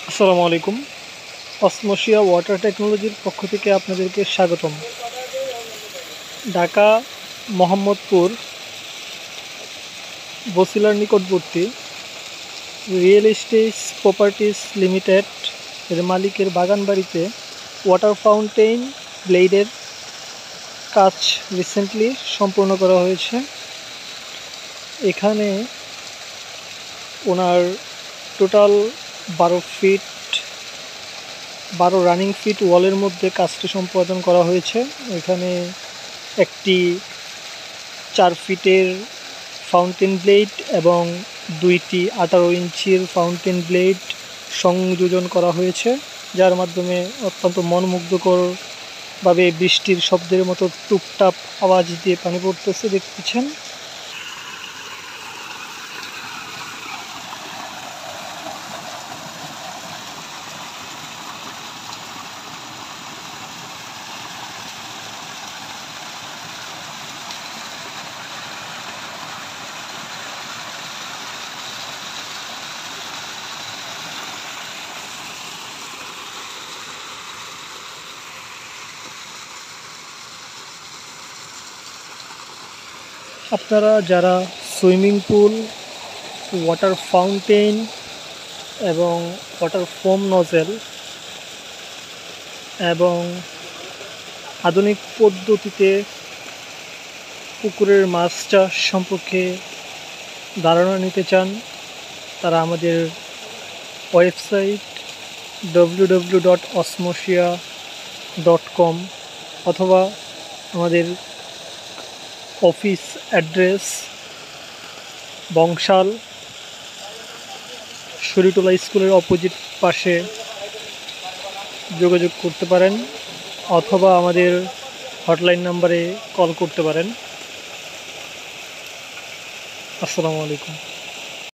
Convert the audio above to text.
আসসালামু আলাইকুম। অসমোসিয়া ওয়াটার টেকনোলজির পক্ষ থেকে আপনাদেরকে স্বাগতম। ঢাকা মোহাম্মদপুর বছিলার নিকটবর্তী রিয়েল এস্টেট প্রপার্টিজ লিমিটেড এর মালিকের বাগান বাড়িতে ওয়াটার ফাউন্টেইন ব্লেডের কাজ রিসেন্টলি সম্পূর্ণ করা হয়েছে। এখানে ওনার টোটাল 12 রানিং ফিট ওয়ালের মধ্যে কাজটি সম্পাদন করা হয়েছে। এখানে একটি 4 ফিটের ফাউন্টেন ব্লেড এবং 2টি 18 ইঞ্চির ফাউন্টেন ব্লেড সংযোজন করা হয়েছে, যার মাধ্যমে অত্যন্ত মনোমুগ্ধকরভাবে বৃষ্টির শব্দের মতো টুপটাপ আওয়াজ দিয়ে পানি পড়তেছে দেখতেছেন। আপনারা যারা সুইমিং পুল, ওয়াটার ফাউন্টেন এবং ওয়াটার ফোম নজেল এবং আধুনিক পদ্ধতিতে পুকুরের মাছ চাষ সম্পর্কে ধারণা নিতে চান, তারা আমাদের ওয়েবসাইট www.osmosia.com অথবা আমাদের অফিস অ্যাড্রেস বংশাল শরীটোলা স্কুলের অপোজিট পাশে যোগাযোগ করতে পারেন, অথবা আমাদের হটলাইন নাম্বারে কল করতে পারেন। আসসালামু আলাইকুম।